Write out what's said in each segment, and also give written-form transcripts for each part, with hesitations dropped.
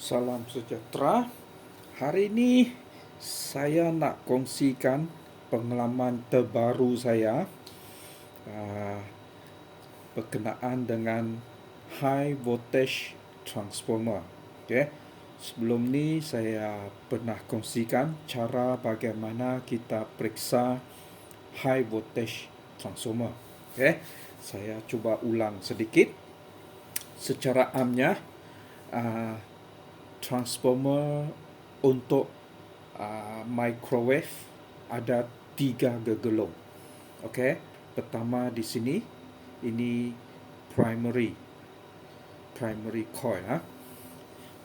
Salam sejahtera. Hari ini saya nak kongsikan pengalaman terbaru saya berkenaan dengan high voltage transformer. Okay. Sebelum ni saya pernah kongsikan cara bagaimana kita periksa high voltage transformer. Okay. Saya cuba ulang sedikit. Secara amnya, transformer untuk microwave ada 3 gegelung. Okey, pertama di sini ini primary coil.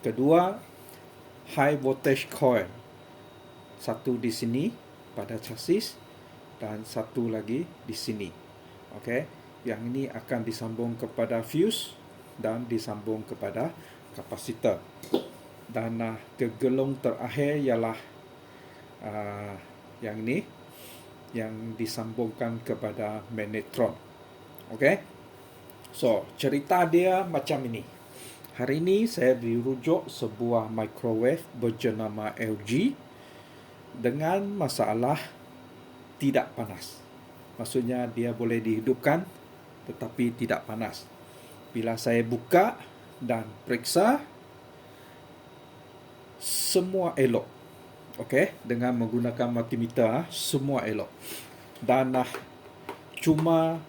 Kedua, high voltage coil. Satu di sini pada chassis dan satu lagi di sini. Okey, yang ini akan disambung kepada fuse dan disambung kepada kapasitor. Dan gegelung terakhir ialah yang ini, yang disambungkan kepada magnetron. Okey. So, cerita dia macam ini. Hari ini saya dirujuk sebuah microwave berjenama LG dengan masalah tidak panas. Maksudnya dia boleh dihidupkan tetapi tidak panas. Bila saya buka dan periksa, semua elok. Okey, dengan menggunakan multimeter semua elok. Dan cuma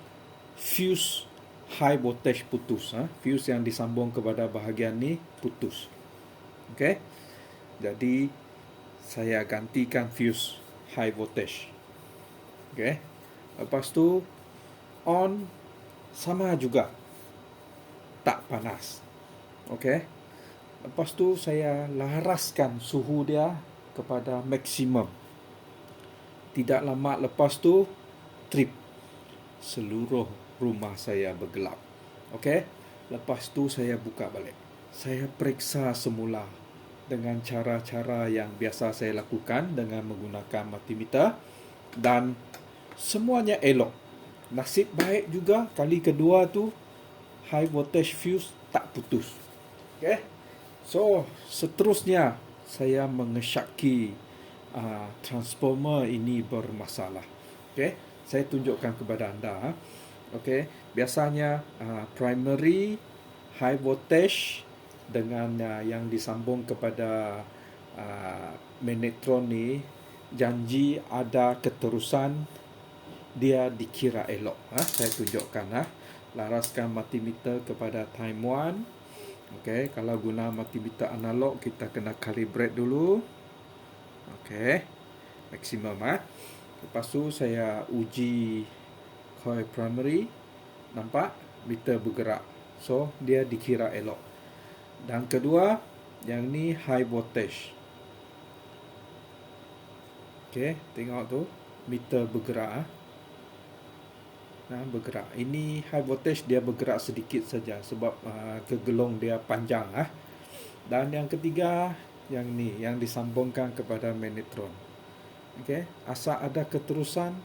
fuse high voltage putus. Fuse yang disambung kepada bahagian ni putus. Okey. Jadi saya gantikan fuse high voltage. Okey. Lepas tu on sama juga tak panas. Okey. Lepas tu saya laraskan suhu dia kepada maksimum. Tidak lama lepas tu trip. Seluruh rumah saya bergelap. Okey. Lepas tu saya buka balik. Saya periksa semula dengan cara-cara yang biasa saya lakukan dengan menggunakan multimeter dan semuanya elok. Nasib baik juga kali kedua tu high voltage fuse tak putus. Okey. So, seterusnya saya mengesyaki transformer ini bermasalah. Okey, saya tunjukkan kepada anda. Okey, biasanya primary high voltage dengan yang disambung kepada magnetron ni janji ada keterusan, dia dikira elok. Saya tunjukkan. Laraskan multimeter kepada time 1. Okey, kalau guna multimeter analog kita kena calibrate dulu. Okey, maksimum. Lepas tu saya uji coil primary. Nampak meter bergerak. So dia dikira elok. Dan kedua, yang ni high voltage. Okey, tengok tu meter bergerak. Bergerak. Ini high voltage dia bergerak sedikit saja sebab gegelung dia panjang. Dan yang ketiga, yang ni yang disambungkan kepada magnetron. Okey, asal ada keterusan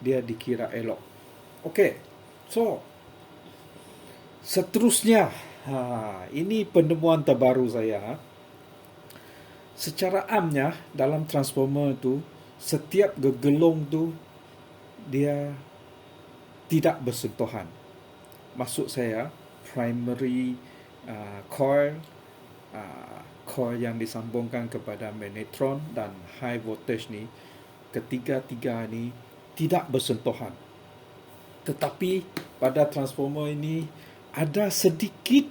dia dikira elok. Okey. So, seterusnya ini penemuan terbaru saya. Secara amnya dalam transformer tu setiap gegelung tu dia tidak bersentuhan. Maksud saya primary coil, coil yang disambungkan kepada magnetron dan high voltage ni, ketiga-tiga ni tidak bersentuhan. Tetapi pada transformer ini ada sedikit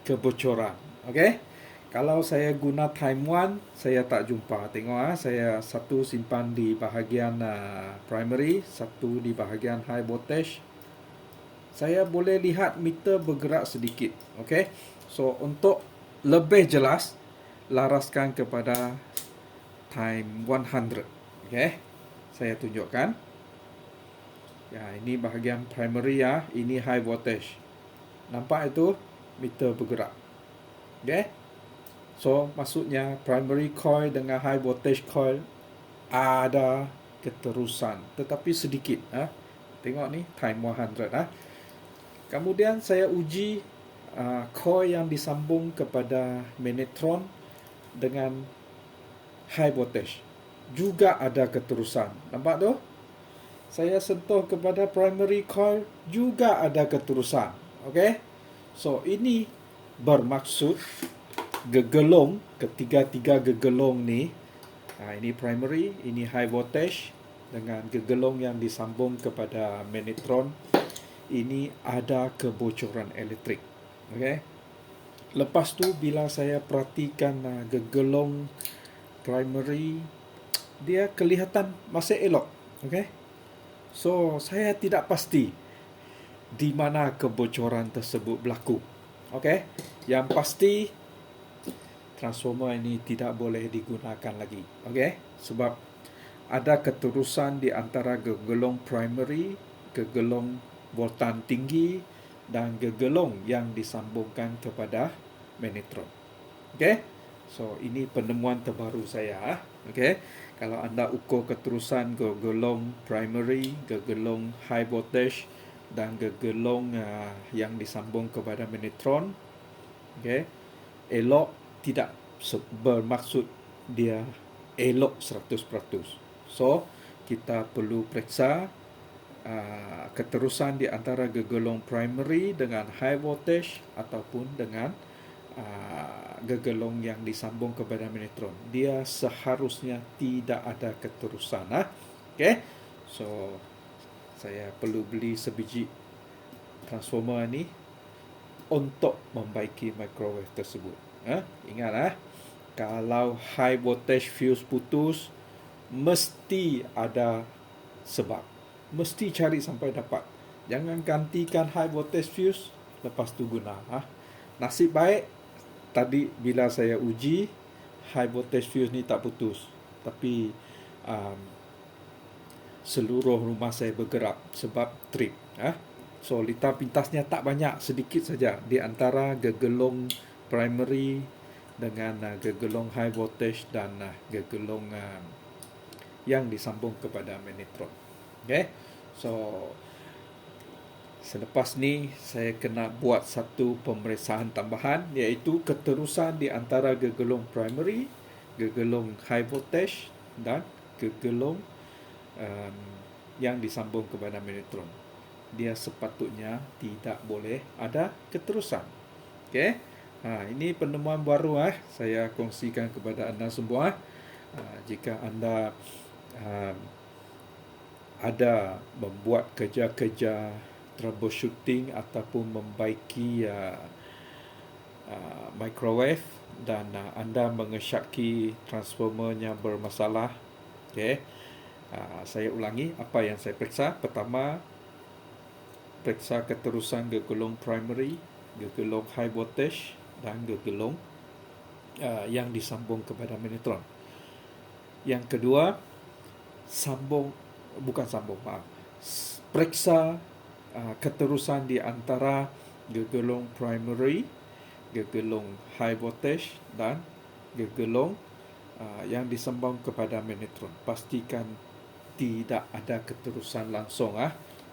kebocoran. Okey? Kalau saya guna time 1, saya tak jumpa. Tengok saya satu simpan di bahagian primary, satu di bahagian high voltage. Saya boleh lihat meter bergerak sedikit. Okey. So untuk lebih jelas, laraskan kepada time 100. Okey. Saya tunjukkan. Ya, ini bahagian primary ini high voltage. Nampak itu meter bergerak. Okey. So, maksudnya primary coil dengan high voltage coil ada keterusan, tetapi sedikit. Tengok ni, time 100. Kemudian saya uji coil yang disambung kepada magnetron dengan high voltage juga ada keterusan. Nampak tu? Saya sentuh kepada primary coil juga ada keterusan. Okey? So ini bermaksud gegelung, ketiga-tiga gegelung ni, ini primary, ini high voltage dengan gegelung yang disambung kepada magnetron, ini ada kebocoran elektrik. Okey? Lepas tu bila saya perhatikan gegelung primary, dia kelihatan masih elok. Okey? So, saya tidak pasti di mana kebocoran tersebut berlaku. Okey? Yang pasti transformer ini tidak boleh digunakan lagi. Okey? Sebab ada keterusan di antara gegelung primary, gegelung voltan tinggi dan gegelung yang disambungkan kepada magnetron. Okey? So, ini penemuan terbaru saya. Okey? Kalau anda ukur keterusan gegelung primary, gegelung high voltage dan gegelung yang disambung kepada magnetron, okey, elok tidak bermaksud dia elok 100%. So, kita perlu periksa keterusan di antara gegelung primary dengan high voltage ataupun dengan gegelung yang disambung kepada magnetron. Dia seharusnya tidak ada keterusan. Okay? So, saya perlu beli sebiji transformer ni untuk membaiki microwave tersebut. Ingat, kalau high voltage fuse putus, mesti ada sebab. Mesti cari sampai dapat. Jangan gantikan high voltage fuse, lepas tu guna. Nasib baik, tadi bila saya uji, high voltage fuse ni tak putus. Tapi seluruh rumah saya bergerak sebab trip. So, litar pintasnya tak banyak, sedikit saja di antara gegelung primary dengan gegelung high voltage dan gegelung yang disambung kepada magnetron. Okay? So, selepas ni saya kena buat satu pemeriksaan tambahan, iaitu keterusan di antara gegelung primary, gegelung high voltage dan gegelung yang disambung kepada magnetron. Dia sepatutnya tidak boleh ada keterusan. Okey. Ini penemuan baru saya kongsikan kepada anda semua. Jika anda ada membuat kerja-kerja troubleshooting ataupun membaiki microwave dan anda mengesyaki transformernya bermasalah, okey, saya ulangi apa yang saya periksa. Pertama, periksa keterusan gegelung primary, gegelung high voltage dan gegelung yang disambung kepada magnetron. Yang kedua, periksa keterusan di antara gegelung primary, gegelung high voltage dan gegelung yang disambung kepada magnetron. Pastikan tidak ada keterusan langsung.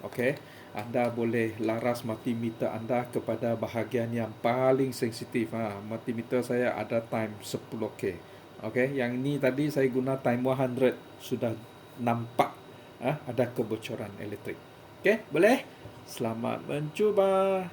Okey, anda boleh laras multimeter anda kepada bahagian yang paling sensitif. Multimeter saya ada time 10K. Okey, yang ini tadi saya guna time 100, sudah nampak ada kebocoran elektrik. Okey, boleh? Selamat mencuba.